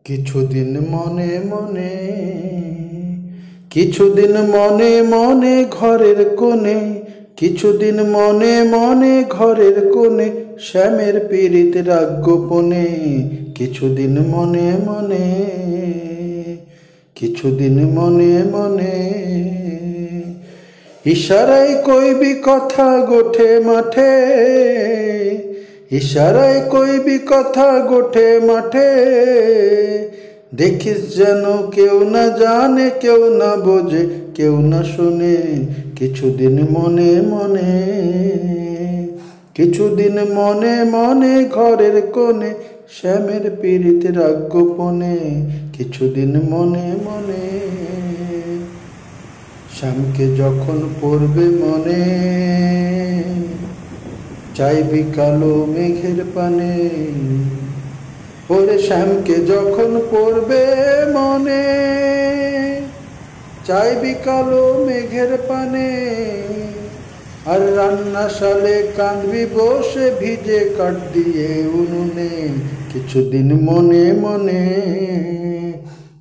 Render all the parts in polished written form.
কিছুদিন মনে মনে কিছুদিন মনে মনে ঘরের কোণে কিছুদিন মনে মনে ঘরের কোণে শ্যামের পীড়িত রাগ গোপনে কিছুদিন মনে মনে কিছুদিন মনে মনে ইশারায় কইবি কথা গোঠে মাঠে ইশারায় কইবি কথা গোঠে মাঠে দেখিস যেন কেউ না জানে কেউ না বোঝে কেউ না শুনে কিছুদিন মনে মনে কিছুদিন মনে মনে ঘরের কোণে শ্যামের পীড়িত রাগ গোপনে কিছুদিন মনে মনে শ্যামকে যখন পড়বে মনে চাইবি কালো মেঘের পানে ওরে শ্যামকে যখন পড়বে মনে চাইবি কালো মেঘের পানে আর রান্নাশালে কাঁদবি বসে ভিজে কাঠ দিয়ে উনুনে কিছুদিন মনে মনে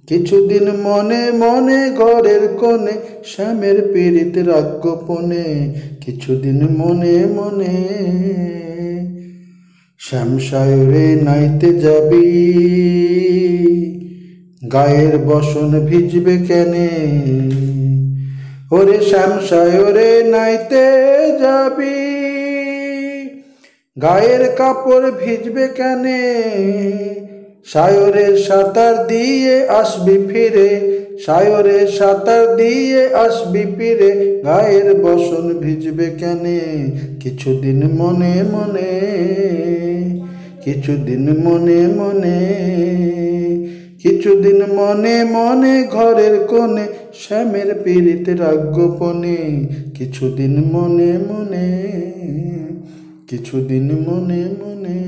কিছুদিন মনে মনে ঘরের কোণে শ্যামের পীড়িত রাগ গোপনে কিছুদিন মনে মনে শ্যাম সায়রে নাইতে যাবি গায়ের বসন ভিজবে কেনে ওরে শ্যাম সায়রে নাইতে যাবি গায়ের কাপড় ভিজবে কেনে সায়রে সাঁতার দিয়ে আসবি ফিরে সায়রে সাঁতার দিয়ে আসবি ফিরে গায়ের বসন ভিজবে কেনে কিছুদিন মনে মনে কিছুদিন মনে মনে কিছুদিন মনে মনে ঘরের কোণে শ্যামের পীড়িত রাগ গোপনে কিছুদিন মনে মনে কিছুদিন মনে মনে।